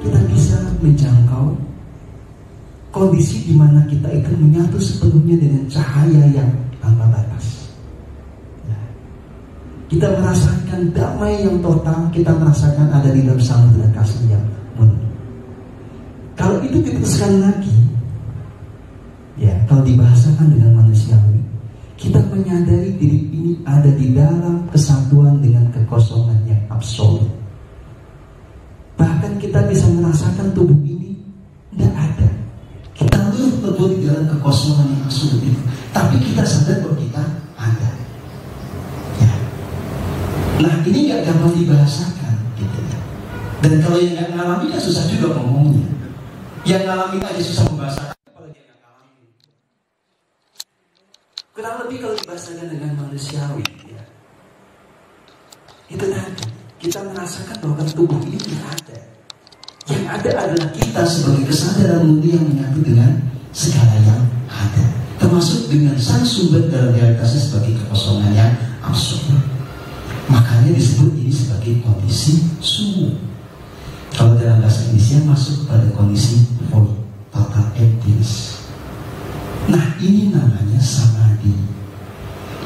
kita bisa menjangkau kondisi di mana kita itu menyatu sepenuhnya dengan cahaya yang tanpa batas. Kita merasakan damai yang total, kita merasakan ada di dalam samudera kasih yang penuh. Kalau itu diteruskan lagi, ya, kalau dibahasakan dengan manusiawi, kita menyadari diri ini ada di dalam kesatuan dengan kekosongan yang absolut. Bahkan kita bisa merasakan tubuh ini tidak ada. Kita lebur di dalam kekosongan yang absolut itu, tapi kita sadar bahwa kita ada. Ya. Nah, ini nggak gampang dibahasakan, gitu ya. Dan kalau yang nggak ngalami kan susah juga ngomongnya. Yang ngalami aja susah membahasakan. Kurang lebih kalau dibahasakan dengan manusiawi, ya, itu tadi kita merasakan bahwa tubuh ini tidak ada. Yang ada adalah kita sebagai kesadaran murni yang menyatu dengan segala yang ada, termasuk dengan sang sumber dalam realitasnya sebagai kekosongan yang absolut. Makanya disebut ini sebagai kondisi sumu. Kalau dalam bahasa Indonesia masuk pada kondisi void, total emptiness. Nah, ini namanya samadhi.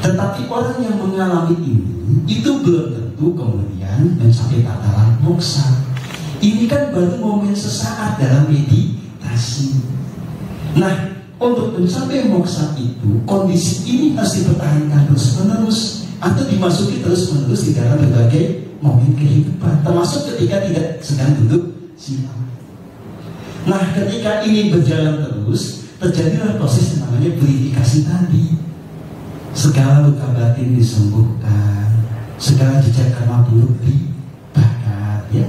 Tetapi orang yang mengalami ini itu belum tentu kemudian mencapai tataran moksa. Ini kan baru momen sesaat dalam meditasi. Nah, untuk mencapai moksa itu, kondisi ini harus dipertahankan terus-menerus atau dimasuki terus-menerus di dalam berbagai momen kehidupan, termasuk ketika tidak sedang duduk siang. Nah, ketika ini berjalan terus, terjadilah proses yang namanya purifikasi tadi. Segala luka batin disembuhkan, segala jejak karma buruk dibakar, ya.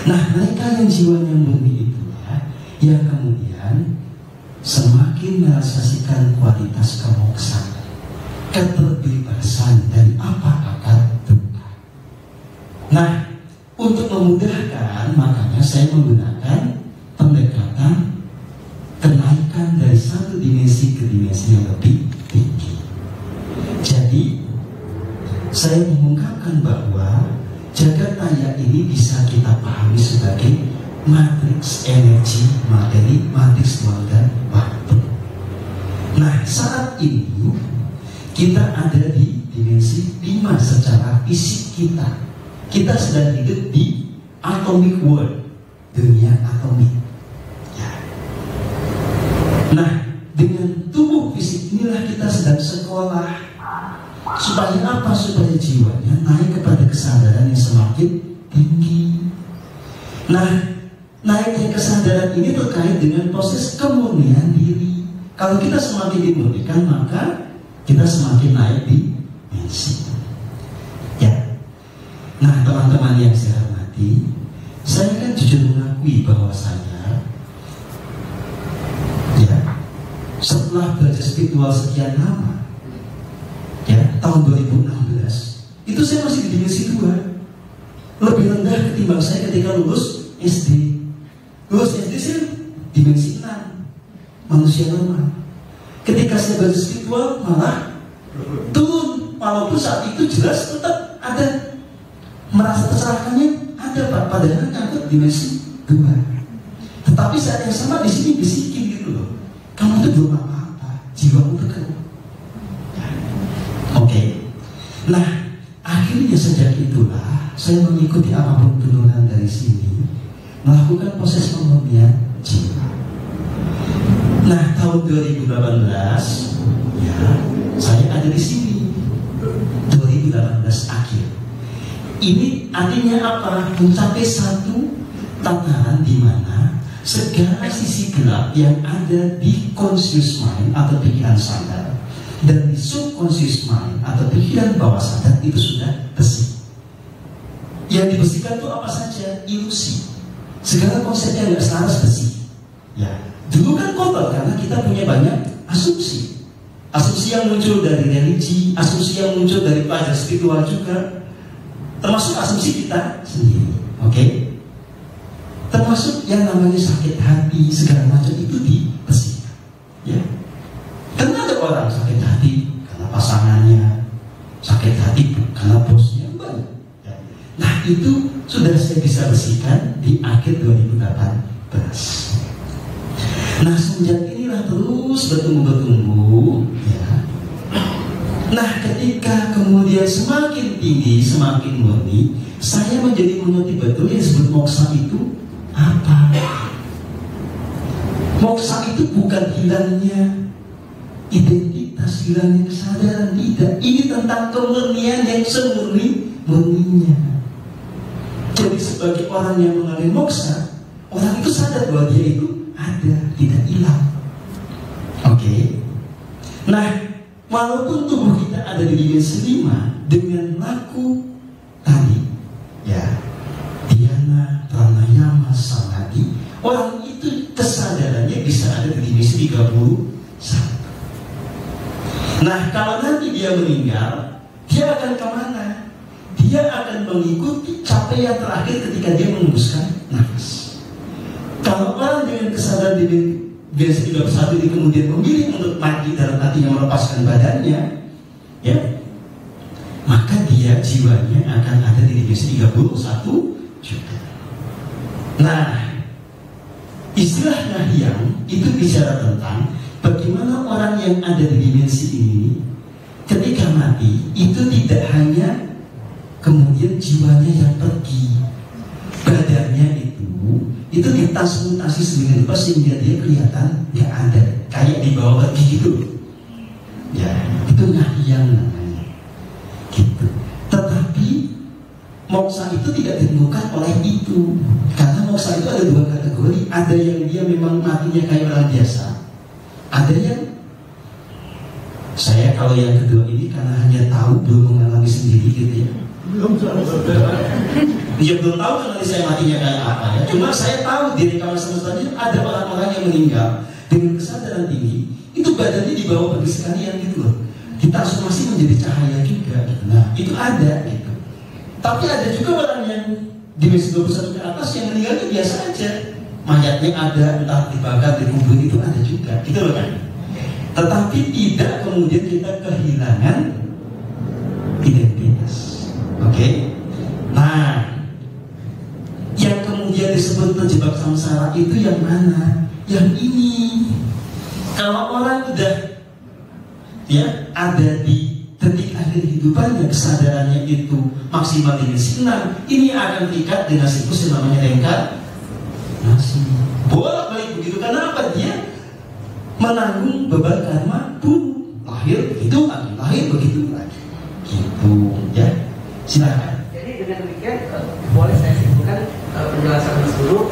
Nah, mereka yang jiwanya murni itulah yang kemudian semakin merealisasikan kualitas kemoksaan, keterbebasan dari apa akar duka. Nah, untuk memudahkan, makanya saya menggunakan pendekatan kenaikan dari satu dimensi ke dimensi yang lebih tinggi. Jadi, saya mengungkapkan bahwa jagat raya ini bisa kita pahami sebagai matriks energi, materi, matriks ruang dan waktu. Nah, saat ini kita ada di dimensi 5 secara fisik kita. Kita sedang hidup di atomic world, dunia atomik. Nah, dengan tubuh fisik inilah kita sedang sekolah. Supaya apa? Supaya jiwanya naik kepada kesadaran yang semakin tinggi. Nah, naiknya kesadaran ini terkait dengan proses kemurnian diri. Kalau kita semakin dimurnikan, maka kita semakin naik di dimensi. Ya. Nah, teman-teman yang saya hormati, saya kan jujur mengakui bahwa saya, setelah belajar spiritual sekian lama, ya, tahun 2016, itu saya masih di dimensi 2. Lebih rendah ketimbang saya ketika lulus SD. Lulus SD saya dimensi 6, manusia normal. Ketika saya belajar spiritual malah turun, walaupun saat itu jelas tetap ada merasa terserahkannya ada, Pak, padahal nyangkut dimensi 2. Tetapi saat yang sama di sini bisikin gitu loh, kamu itu belum apa-apa, jiwamu tekan. Oke. Nah, akhirnya sejak itulah saya mengikuti apapun turunan dari sini, melakukan proses pemurnian jiwa. Nah, tahun 2018, ya, saya ada di sini. 2018 akhir. Ini artinya apa? Mencapai satu tataran di mana segala sisi gelap yang ada di conscious mind atau pikiran sadar dan di subconscious mind atau pikiran bawah sadar itu sudah bersih. Yang dibersihkan itu apa saja? Ilusi. Segala konsepnya nggak selaras bersih. Ya, dulu kan kotor karena kita punya banyak asumsi. Asumsi yang muncul dari religi, asumsi yang muncul dari pelajar spiritual juga, termasuk asumsi kita sendiri. Oke? Termasuk yang namanya sakit hati, segala macam itu dibersihkan. Ya. Karena ada orang sakit hati karena pasangannya, sakit hati karena bosnya, banyak. Ya. Nah, itu sudah saya bisa bersihkan di akhir 2018. Nah, semenjak inilah terus bertumbuh ya. Nah, ketika kemudian semakin tinggi, semakin murni, saya menjadi mengerti betul yang disebut moksa itu apa. Moksa itu bukan hilangnya identitas, hilangnya kesadaran, tidak. Ini tentang kemurnian yang semurni-murninya. Jadi sebagai orang yang mengalami moksa, orang itu sadar bahwa dia itu ada, tidak hilang. Oke. Nah, walaupun tubuh kita ada di dimensi 5 dengan laku tadi, ya, dhyana, pranayama, samadhi, orang itu kesadarannya bisa ada di dimensi 31. Nah, kalau nanti dia meninggal, dia akan kemana? Dia akan mengikuti capaian terakhir ketika dia mengembuskan nafas. Kalau orang dengan kesadaran di dimensi 31 ini kemudian memilih untuk mati dalam artinya melepaskan badannya, ya, maka dia jiwanya akan ada di dimensi 31 juga. Nah, istilah nahyang itu bicara tentang bagaimana orang yang ada di dimensi ini ketika mati itu tidak hanya kemudian jiwanya yang pergi, badannya itu ditransmutasi sedemikian rupa sehingga dia kelihatan nggak ada, kayak dibawa pergi gitu. Ya, itu nahyang namanya. Gitu. Tetapi moksa itu tidak ditemukan oleh itu, karena moksa itu ada dua kategori. Ada yang dia memang matinya kayak orang biasa. Ada yang saya kalau yang kedua ini karena hanya tahu belum mengalami sendiri gitu ya. Dia belum tahu kan nanti saya matinya kayak apa ya. Cuma saya tahu di rekaman semestanya ada orang-orang yang meninggal dengan kesadaran tinggi, itu badannya dibawa pergi sekalian gitu loh. Ditransformasi menjadi cahaya juga. Nah, itu ada gitu. Tapi ada juga orang yang dimensi 21 ke atas yang meninggal itu biasa aja. Mayatnya ada, entah dibakar, dikubur, itu ada juga. Gitu loh kan. Tetapi tidak kemudian kita kehilangan identitas. Oke. Nah, yang kemudian disebut terjebak samsara itu yang mana? Yang ini. Kalau orang sudah ya ada di detik akhir kehidupannya, kesadarannya itu maksimal dimensi 6, ini akan terikat dengan siklus yang namanya reinkarnasi. Bolak-balik begitu. Karena apa? Dia menanggung beban karma pun lahir begitu lagi, lahir begitu lagi. Gitu ya. Silakan. Jadi dengan demikian boleh saya simpulkan penjelasan Mas Guru.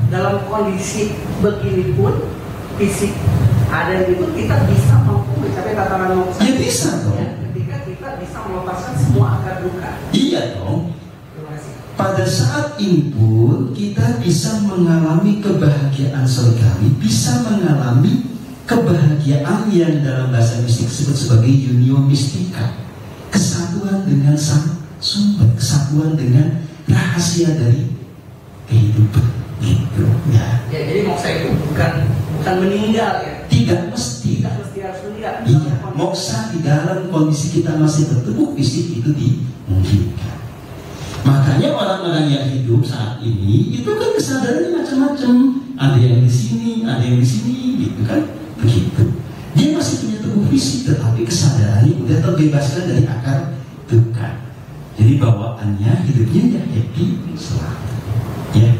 Dalam kondisi begini pun fisik ada itu kita bisa mampu mencapai tatanan moksa. Ya bisa dong. Ya, ketika kita bisa melepaskan semua akar duka. Iya dong. Terima kasih. Pada saat ini pun kita bisa mengalami kebahagiaan surgawi, bisa mengalami kebahagiaan yang dalam bahasa mistik disebut sebagai union mistika, kesatuan dengan sang sumber, kesatuan dengan rahasia dari kehidupan gitu ya. Ya, jadi moksa itu bukan meninggal ya. Tidak mesti harus meninggal. Iya, moksa di dalam kondisi kita masih bertubuh fisik itu dimungkinkan. Makanya orang-orang yang hidup saat ini itu kan kesadarannya macam-macam. Ada yang di sini, ada yang di sini, gitu kan? Begitu. Dia masih punya tubuh fisik, tetapi kesadarannya udah terbebaskan dari akar duka. Jadi bawaannya hidupnya ya happy selalu. Ya.